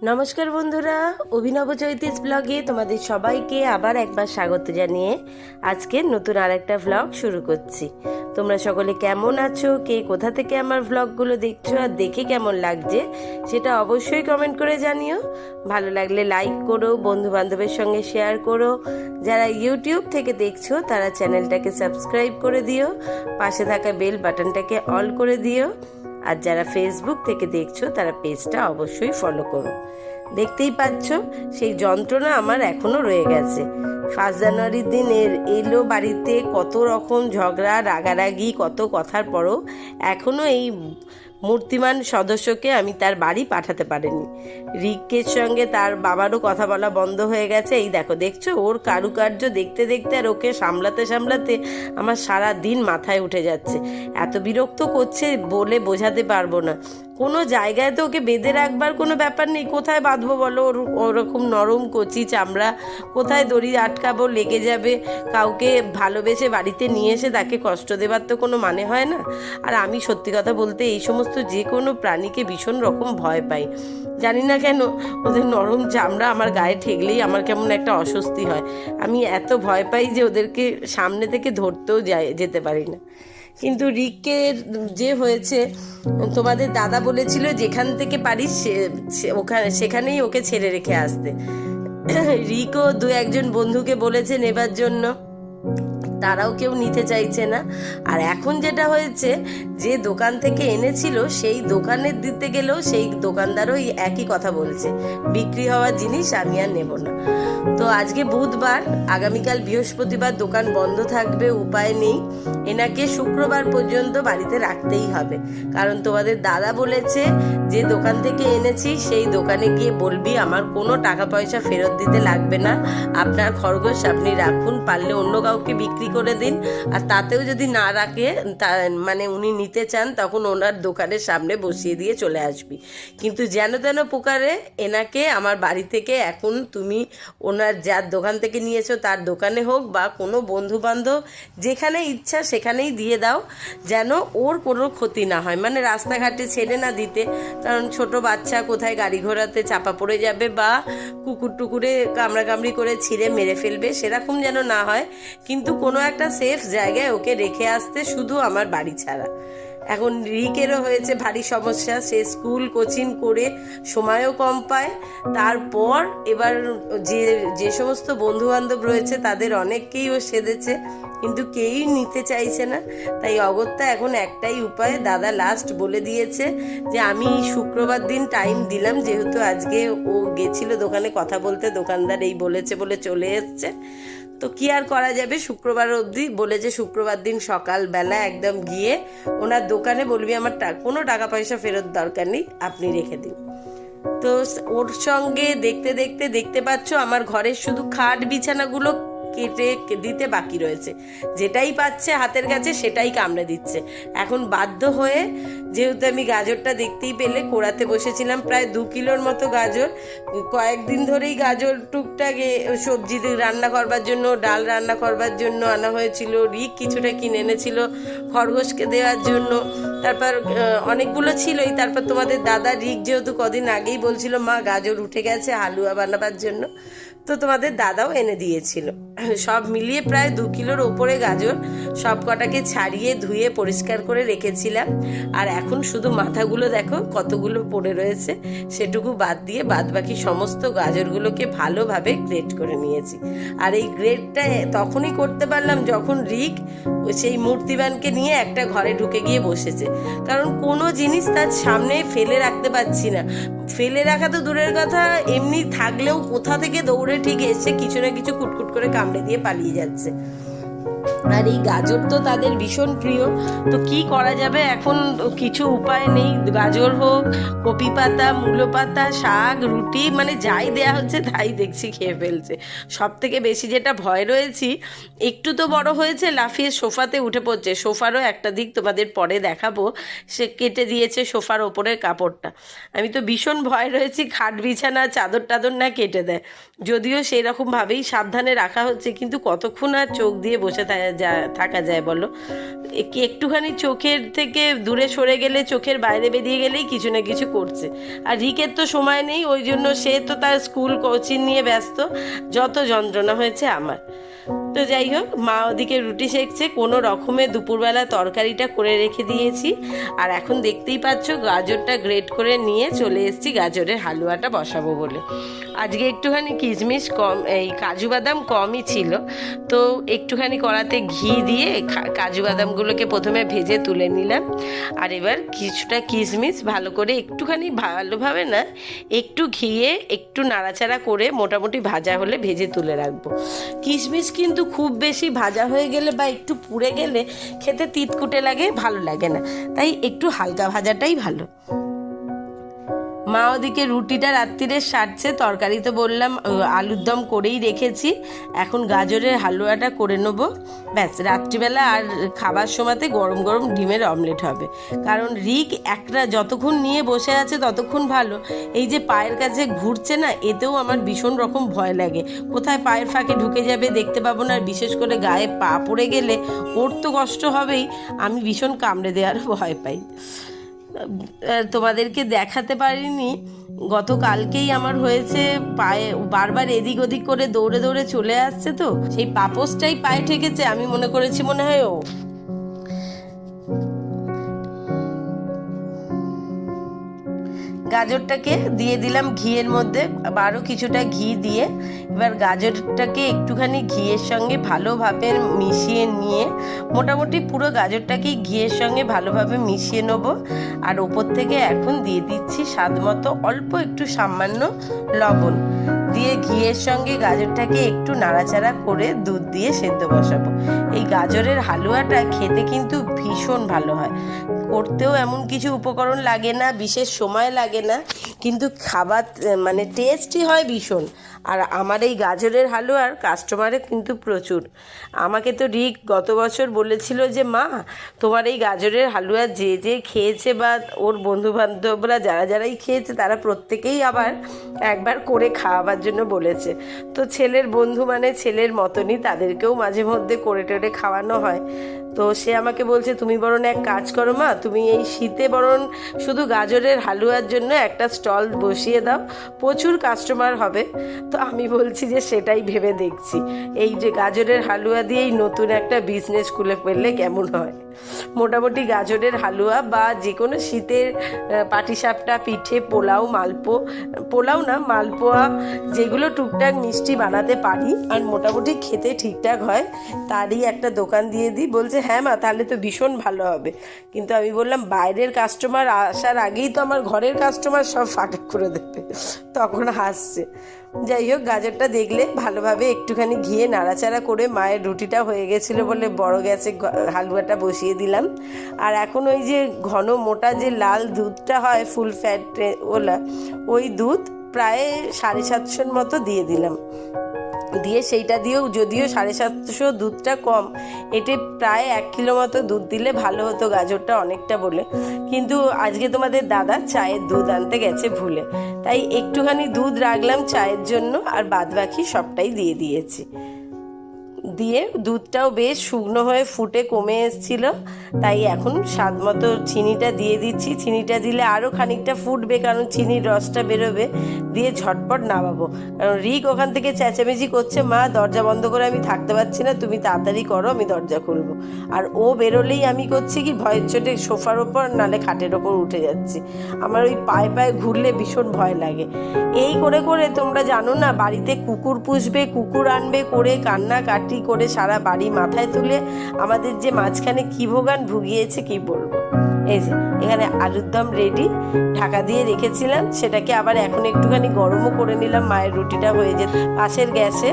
নমস্কার বন্ধুরা, অভিনব চৈতিস ব্লগে তোমাদের সবাইকে আবার একবার স্বাগত জানিয়ে আজকে নতুন আরেকটা ব্লগ শুরু করছি। তোমরা সকলে কেমন আছো, কে কোথা থেকে আমার ব্লগগুলো দেখছো আর দেখে কেমন লাগছে সেটা অবশ্যই কমেন্ট করে জানিও। ভালো লাগলে লাইক করো, বন্ধু বান্ধবের সঙ্গে শেয়ার করো। যারা ইউটিউব থেকে দেখছো তারা চ্যানেলটাকে সাবস্ক্রাইব করে দিও, পাশে থাকা বেল বাটনটাকে অল করে দিও। আর যারা ফেসবুক থেকে দেখছো তারা পেজটা অবশ্যই ফলো করো। দেখতেই পাচ্ছ সেই যন্ত্রণা আমার এখনো রয়ে গেছে। 1 জানুয়ারির দিন এলো বাড়িতে, কত রকম ঝগড়া রাগারাগি, কত কথার পরও এখনো এই মূর্তিমান সদস্যকে আমি তার বাড়ি পাঠাতে পারিনি। রিকের সঙ্গে তার বাবারও কথা বলা বন্ধ হয়ে গেছে। এই দেখছো ওর কারুকার্য দেখতে দেখতে আর ওকে সামলাতে সামলাতে আমার সারা দিন মাথায় উঠে যাচ্ছে। এত বিরক্ত করছে বলে বোঝাতে পারবো না। কোনো জায়গায় তো ওকে বেঁধে রাখবার কোনো ব্যাপার নেই, কোথায় বাঁধবো বলো? ওরকম নরম কচি চামড়া, কোথায় দড়ি আটকাবো? লেগে যাবে। কাউকে ভালোবেসে বাড়িতে নিয়ে এসে তাকে কষ্ট দেবার তো কোনো মানে হয় না। আর আমি সত্যি কথা বলতে এই সমস্ত যে কোনো প্রাণীকে ভীষণ রকম ভয় পাই, জানি না কেন। ওদের নরম চামড়া আমার গায়ে ঠেকলেই আমার কেমন একটা অস্বস্তি হয়। আমি এত ভয় পাই যে ওদেরকে সামনে থেকে ধরতেও যেতে পারি না। কিন্তু রিকের যে হয়েছে, তোমাদের দাদা বলেছিল যেখান থেকে পারিস সেখানেই ওকে ছেড়ে রেখে আসতে। রিকও 2-1 বন্ধুকে বলেছে নেবার জন্য, তারাও কেউ নিতে চাইছে না। আর এখন যেটা হয়েছে, যে দোকান থেকে এনেছিল সেই দোকানের দিতে গেলেও সেই দোকানদারও একই কথা বলছে, বিক্রি হওয়া জিনিস আমি আর নেব না। তো আজকে বুধবার, আগামীকাল বৃহস্পতিবার দোকান বন্ধ থাকবে, উপায় নেই। এনাকে শুক্রবার পর্যন্ত বাড়িতে রাখতেই হবে। কারণ তোমাদের দাদা বলেছে যে দোকান থেকে এনেছি সেই দোকানে গিয়ে বলবি আমার কোনো টাকা পয়সা ফেরত দিতে লাগবে না, আপনার খরগোশ আপনি রাখুন, পারলে অন্য কাউকে বিক্রি করে দিন। আর তাতেও যদি না রাখে, মানে উনি নিতে চান, তখন ওনার দোকানের সামনে বসিয়ে দিয়ে চলে আসবি। কিন্তু যেন তেন প্রকারে এনাকে আমার বাড়ি থেকে এখন তুমি ওনার যার দোকান থেকে নিয়েছো তার দোকানে হোক বা কোনো বন্ধু বান্ধব যেখানে ইচ্ছা সেখানেই দিয়ে দাও, যেন ওর কোনো ক্ষতি না হয়। মানে রাস্তাঘাটে ছেড়ে না দিতে, কারণ ছোট বাচ্চা কোথায় গাড়ি ঘোড়াতে চাপা পড়ে যাবে বা কুকুর টুকুরে কামড়াকামড়ি করে ছিঁড়ে মেরে ফেলবে, সেরকম যেন না হয়। কিন্তু কোনো একটা সেফ জায়গায় ওকে রেখে আসতে, শুধু আমার বাড়ি ছাড়া। এখন রিকেরও হয়েছে ভারী সমস্যা, সে স্কুল কোচিং করে সময়ও কম পায়। তারপর এবার যে যে সমস্ত বন্ধু বান্ধব রয়েছে তাদের অনেককেই ও সেধেছে, কিন্তু কেউই নিতে চাইছে না। তাই অগত্যা এখন একটাই উপায়, দাদা লাস্ট বলে দিয়েছে যে আমি শুক্রবার দিন টাইম দিলাম, যেহেতু আজকে ও গেছিল দোকানে কথা বলতে, দোকানদার এই বলেছে বলে চলে এসছে। তো কি আর করা যাবে, শুক্রবার অবধি বলেছে। শুক্রবার দিন সকালবেলা একদম গিয়ে ওনার দোকানে বলবি আমার কোনো টাকা পয়সা ফেরত দরকার নেই, আপনি রেখে দিন। তো ওর সঙ্গে দেখতে দেখতে দেখতে পাচ্ছ আমার ঘরের শুধু খাট বিছানাগুলো কেটে দিতে বাকি রয়েছে। যেটাই পাচ্ছে হাতের কাছে সেটাই কামড়ে দিচ্ছে। এখন বাধ্য হয়ে, যেহেতু আমি গাজরটা দেখতেই পেলে কোড়াতে বসেছিলাম, প্রায় 2 কিলোর মতো গাজর। কয়েকদিন ধরেই গাজর টুকটাক সবজি রান্না করবার জন্য, ডাল রান্না করবার জন্য আনা হয়েছিল। রিক কিছুটা কিনে এনেছিল খরগোশকে দেওয়ার জন্য। তারপর অনেকগুলো ছিলই। তারপর তোমাদের দাদা, রিক যেহেতু কদিন আগেই বলছিল মা গাজর উঠে গেছে হালুয়া বানাবার জন্য, তো তোমাদের দাদাও এনে দিয়েছিল। সব মিলিয়ে প্রায় 2 কিলোর ওপরে গাজর, সব কটাকে ছাড়িয়ে ধুয়ে পরিষ্কার করে রেখেছিলাম। আর এখন শুধু মাথাগুলো দেখো কতগুলো পড়ে রয়েছে, সেটুকু বাদ দিয়ে বাদ বাকি সমস্ত গাজরগুলোকে ভালোভাবে গ্রেট করে নিয়েছি। আর এই গ্রেটটা তখনই করতে পারলাম যখন রিক সেই মূর্তিবানকে নিয়ে একটা ঘরে ঢুকে গিয়ে বসেছে। কারণ কোনো জিনিস তার সামনে ফেলে রাখতে পারছি না। ফেলে রাখা তো দূরের কথা, এমনি থাকলেও কোথা থেকে দৌড়ে ঠিক এসে কিছু না কিছু কুটকুট করে কামড়ে দিয়ে পালিয়ে যাচ্ছে। আর এই গাজর তো তাদের ভীষণ প্রিয়। তো কি করা যাবে, এখন কিছু উপায় নেই। গাজর হোক, কপি পাতা, মূলো পাতা, শাক, রুটি, মানে যাই দেয়া হচ্ছে তাই দেখছি খেয়ে ফেলছে। সব থেকে বেশি যেটা ভয় রয়েছি, একটু তো বড় হয়েছে, লাফিয়ে সোফাতে উঠে পড়ছে। সোফারও একটা দিক তোমাদের পরে দেখাবো, সে কেটে দিয়েছে সোফার ওপরের কাপড়টা। আমি তো ভীষণ ভয় রয়েছি খাট বিছানা চাদর টাদর না কেটে দেয়। যদিও সেই রকমভাবেই সাবধানে রাখা হচ্ছে, কিন্তু কতক্ষণ আর চোখ দিয়ে বসে থাকা যায় বলো? একটুখানি চোখের থেকে দূরে সরে গেলে, চোখের বাইরে বেরিয়ে গেলেই কিছু না কিছু করছে। আর রিকের তো সময় নেই, ওই জন্য সে তো তার স্কুল কোচিং নিয়ে ব্যস্ত। যত যন্ত্রণা হয়েছে আমার। তো যাই হোক, মা ওদিকে রুটি সেঁকছে, কোনো রকমে দুপুরবেলা তরকারিটা করে রেখে দিয়েছি। আর এখন দেখতেই পাচ্ছ গাজরটা গ্রেট করে নিয়ে চলে এসেছি গাজরের হালুয়াটা বসাবো বলে। আজকে একটুখানি কিশমিশ কম, এই কাজু বাদাম কমই ছিল, তো একটুখানি কড়াতে ঘি দিয়ে কাজু বাদামগুলোকে প্রথমে ভেজে তুলে নিলাম। আর এবার কিছুটা কিশমিশ ভালো করে একটুখানি, ভালোভাবে না, একটু ঘিয়ে একটু নাড়াচাড়া করে মোটামুটি ভাজা হলে ভেজে তুলে রাখবো। কিশমিশ কিন্তু খুব বেশি ভাজা হয়ে গেলে বা একটু পুড়ে গেলে খেতে তিতকুটে লাগে, ভালো লাগে না, তাই একটু হালকা ভাজাটাই ভালো। মা ওদিকে রুটিটা রাত্রিরে সারছে, তরকারি তো বললাম আলুর দম করেই রেখেছি, এখন গাজরের হালুয়াটা করে নেবো ব্যাস। রাত্রিবেলা আর খাবার সময়তে গরম গরম ডিমের অমলেট হবে। কারণ রিক একটা যতক্ষণ নিয়ে বসে আছে ততক্ষণ ভালো, এই যে পায়ের কাছে ঘুরছে না, এতেও আমার ভীষণ রকম ভয় লাগে, কোথায় পায়ের ফাঁকে ঢুকে যাবে দেখতে পাবো না। আর বিশেষ করে গায়ে পা পড়ে গেলে ওর তো কষ্ট হবেই, আমি ভীষণ কামড়ে দেওয়ার ভয় পাই। তোমাদেরকে দেখাতে পারিনি, গতকালকেই আমার হয়েছে, পায়ে বারবার এদিক ওদিক করে দৌড়ে দৌড়ে চলে আসছে, তো সেই পাপোসটাই পায়ে ঠেকেছে, আমি মনে করেছি মনে হয় ও। গাজরটাকে দিয়ে দিলাম ঘিয়ের মধ্যে, আবারও কিছুটা ঘি দিয়ে এবার গাজরটাকে একটুখানি ঘিয়ের সঙ্গে ভালোভাবে মিশিয়ে নিয়ে, মোটামুটি পুরো গাজরটাকেই ঘিয়ের সঙ্গে ভালোভাবে মিশিয়ে নেবো। আর ওপর থেকে এখন দিয়ে দিচ্ছি স্বাদ মতো অল্প একটু সামান্য লবণ দিয়ে ঘিয়ের সঙ্গে গাজরটাকে একটু নাড়াচাড়া করে দুধ দিয়ে সেদ্ধ বসাবো। এই গাজরের হালুয়াটা খেতে কিন্তু ভীষণ ভালো হয়, করতেও এমন কিছু উপকরণ লাগে না, বিশেষ সময় লাগে না, কিন্তু খাবার মানে টেস্টই হয় ভীষণ। আর আমার এই গাজরের হালুয়ার কাস্টমারে কিন্তু প্রচুর। আমাকে তো রিক গত বছর বলেছিল যে মা, তোমার এই গাজরের হালুয়া যে যে খেয়েছে বা ওর বন্ধুবান্ধবরা যারা যারাই খেয়েছে তারা প্রত্যেকেই আবার একবার করে খাওয়াবার জন্য বলেছে। তো ছেলের বন্ধু মানে ছেলের মতনই, তাদেরকেও মাঝে মধ্যে করে টেরে খাওয়ানো হয়। তো সে আমাকে বলছে তুমি বরং এক কাজ করো মা, তুমি এই শীতে বরং শুধু গাজরের হালুয়ার জন্য একটা স্টল বসিয়ে দাও, প্রচুর কাস্টমার হবে। তো আমি বলছি যে সেটাই ভেবে দেখছি, এই যে গাজরের হালুয়া দিয়েই নতুন একটা বিজনেস খুলে ফেললে কেমন হয়। মোটামুটি গাজরের হালুয়া বা যে কোনো শীতের পাটিসাপটা, পিঠে, পোলাও, পোলাও না মালপোয়া, যেগুলো টুকটাক মিষ্টি বানাতে পারি আর মোটামুটি খেতে ঠিকঠাক হয়, তারই একটা দোকান দিয়ে দিই। বলছে হ্যাঁ মা, তাহলে তো ভীষণ ভালো হবে। কিন্তু আমি বললাম বাইরের কাস্টমার আসার আগেই তো আমার ঘরের কাস্টমার সব ফাঁকা করে দেবে, তখন হাসছে। যাই হোক, গাজরটা দেখলে ভালোভাবে একটুখানি ঘিয়ে নাড়াচাড়া করে মায়ের রুটিটা হয়ে গেছিলো বলে বড় গ্যাসে হালুয়াটা বসিয়ে দিলাম। আর এখন ওই যে ঘন মোটা যে লাল দুধটা হয় ফুল ফ্যাট ওলা, ওই দুধ প্রায় 750 মতো দিয়ে দিলাম। দিয়ে সেইটা দিয়েও, যদিও 750 দুধটা কম, এতে প্রায় 1 কিলো মতো দুধ দিলে ভালো হতো, গাজরটা অনেকটা বলে। কিন্তু আজকে তোমাদের দাদা চায়ের দুধ আনতে গেছে ভুলে, তাই একটুখানি দুধ রাখলাম চায়ের জন্য, আর বাদবাকি সবটাই দিয়ে দিয়েছি। দিয়ে দুধটাও বেশ শুকনো হয়ে ফুটে কমে এসেছিল, তাই এখন স্বাদ মতো চিনিটা দিয়ে দিচ্ছি। চিনিটা দিলে আরও খানিকটা ফুটবে, কারণ চিনির রসটা বেরোবে, দিয়ে ঝটপট নামাবো। কারণ রিক ওখান থেকে চেঁচামেচি করছে, মা দরজা বন্ধ করে আমি থাকতে পারছি না, তুমি তাড়াতাড়ি করো, আমি দরজা খুলবো। আর ও বেরোলেই আমি করছি কি, ভয়ের চোটে সোফার ওপর নালে খাটের ওপর উঠে যাচ্ছি। আমার ওই পায়ে পায়ে ঘুরলে ভীষণ ভয় লাগে। এই করে করে তোমরা জানো না, বাড়িতে কুকুর পুষবে, কুকুর আনবে করে কান্নাকাটি করে সারা বাড়ি মাথায় তুলে আমাদের যে মাঝখানে কি ভোগান ভুগিয়েছে কি বলবো। এই যে এখানে আলুর দম রেডি, ঢাকা দিয়ে রেখেছিলাম, সেটাকে আবার এখন একটুখানি গরমও করে নিলাম, মায়ের রুটিটা হয়ে যেত পাশের গ্যাসে।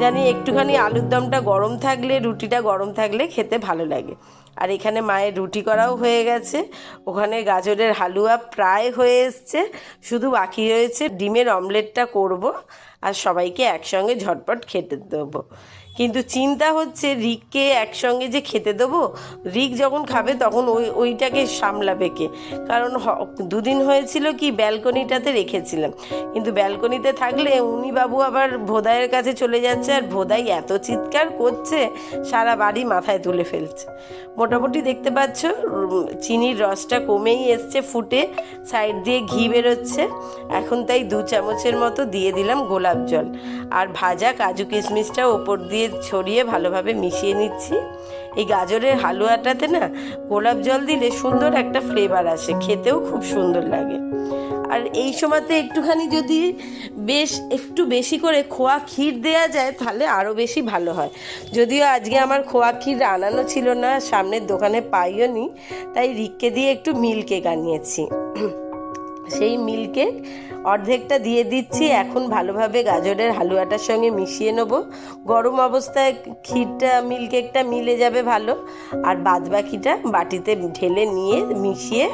জানি একটুখানি আলুর দমটা গরম থাকলে, রুটিটা গরম থাকলে খেতে ভালো লাগে। আর এখানে মায়ের রুটি করাও হয়ে গেছে, ওখানে গাজরের হালুয়া প্রায় হয়ে এসছে, শুধু বাকি রয়েছে ডিমের অমলেটটা করব আর সবাইকে একসঙ্গে ঝটপট খেতে দেবো। কিন্তু চিন্তা হচ্ছে রিককে একসঙ্গে যে খেতে দেবো, রিক যখন খাবে তখন ওইটাকে সামলাবে কে। কারণ দুদিন হয়েছিল কি ব্যালকনিটাতে রেখেছিলাম, কিন্তু ব্যালকনিতে থাকলে উনি বাবু আবার ভোদাইয়ের কাছে চলে যাচ্ছে, আর ভোদাই এত চিৎকার করছে সারা বাড়ি মাথায় তুলে ফেলছে। মোটামুটি দেখতে পাচ্ছ চিনির রসটা কমেই এসছে ফুটে, সাইড দিয়ে ঘি বেরোচ্ছে। এখন তাই 2 চামচের মতো দিয়ে দিলাম গোলাপ জল, আর ভাজা কাজু কিশমিশটা ওপর দিয়ে ছড়িয়ে ভালোভাবে মিশিয়ে নিচ্ছি। এই গাজরের হালুয়াটাতে না গোলাপ জল দিলে সুন্দর একটা ফ্লেভার আসে, খেতেও খুব সুন্দর লাগে। আর এই সময়তে একটুখানি যদি একটু বেশি করে খোয়া ক্ষীর দেয়া যায় তাহলে আরও বেশি ভালো হয়। যদিও আজকে আমার খোয়া ক্ষীর আনানো ছিল না, সামনের দোকানে পাইও নি, তাই রিককে দিয়ে একটু মিল্ক কেক আনিয়েছি। সেই মিল্ক কেক অর্ধেকটা দিয়ে দিচ্ছি। এখন ভালোভাবে গাজরের হালুয়াটার সঙ্গে মিশিয়ে নেব। গরম অবস্থায় ক্ষীরটা মিল্ক কেকটা মিলে যাবে ভালো, আর বাদবাকিটা বাটিতে ঢেলে নিয়ে মিশিয়ে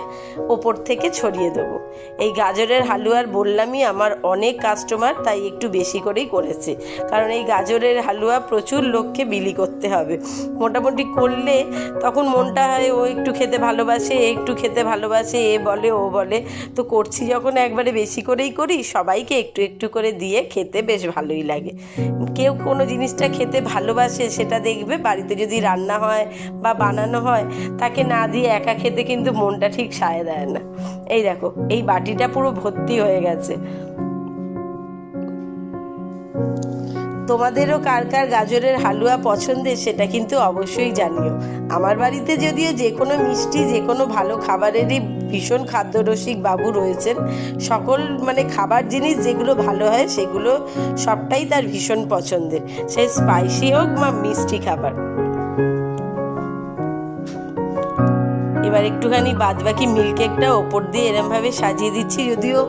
ওপর থেকে ছড়িয়ে দেবো। এই গাজরের হালুয়ার বললামই আমার অনেক কাস্টমার, তাই একটু বেশি করেই করেছে, কারণ এই গাজরের হালুয়া প্রচুর লোককে বিলি করতে হবে। মোটামুটি করলে তখন মনটা হয় ও একটু খেতে ভালোবাসে, একটু খেতে ভালোবাসে, এ বলে ও বলে, তো করছি যখন একবারে বেশি করেই করি, সবাইকে একটু একটু করে দিয়ে খেতে বেশ ভালোই লাগে। কেউ কোনো জিনিসটা খেতে ভালোবাসে সেটা দেখবে বাড়িতে যদি রান্না হয় বা বানানো হয়, তাকে না দিয়ে একা খেতে কিন্তু মনটা ঠিক সায় দেয় না। এই দেখো এই বাটিটা পুরো ভর্তি হয়ে গেছে। তোমাদেরও কার কার গাজরের হালুয়া পছন্দের সেটা কিন্তু অবশ্যই জানিও। আমার বাড়িতে যদিও যে কোনো মিষ্টি, যে কোনো ভালো খাবারেরই ভীষণ খাদ্যরসিক বাবু রয়েছেন। সকল খাবার জিনিস যেগুলো ভালো হয় সেগুলো সবটাই তার ভীষণ পছন্দের, সে স্পাইসি হোক বা মিষ্টি খাবার। এবার একটুখানি বাদবাকি মিল্ক কেকটা ওপর দিয়ে এরমভাবে সাজিয়ে দিচ্ছি। যদিও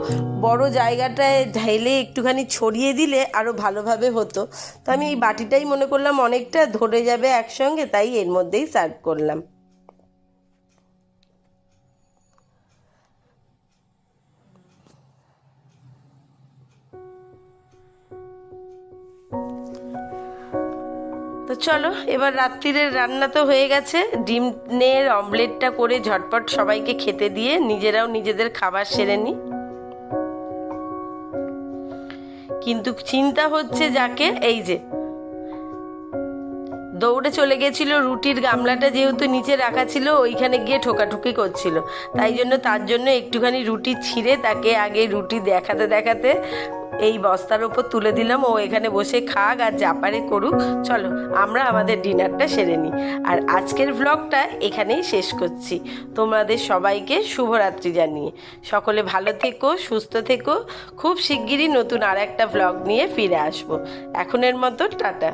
বড় জায়গাটায় ঢেলে একটুখানি ছড়িয়ে দিলে আরও ভালোভাবে হতো, তো আমি এই বাটিটাই মনে করলাম অনেকটা ধরে যাবে একসঙ্গে, তাই এর মধ্যেই সার্ভ করলাম। তো চলো, এবার রাত্রিরের রান্না তো হয়ে গেছে। ডিমের অমলেটটা করে ঝটপট সবাইকে খেতে দিয়ে নিজেরাও নিজেদের খাবার সেরে নিই। কিন্তু চিন্তা হচ্ছে যাকে, এই যে দৌড়ে চলে গেছিল, রুটির গামলাটা যেহেতু নিচে রাখা ছিল ওইখানে গিয়ে ঠোকাঠুকি করছিল, তাই জন্য তার জন্য একটুখানি রুটি ছিঁড়ে তাকে আগে রুটি দেখাতে দেখাতে এই বস্তার ওপর তুলে দিলাম। ও এখানে বসে খাক আর যা পারে করুক। চলো আমরা আমাদের ডিনারটা সেরে নিই। আর আজকের ব্লগটা এখানেই শেষ করছি। তোমাদের সবাইকে শুভরাত্রি জানিয়ে সকলে ভালো থেকো, সুস্থ থেকো। খুব শিগগিরই নতুন আর একটা ব্লগ নিয়ে ফিরে আসবো। এখনের মতো টাটা।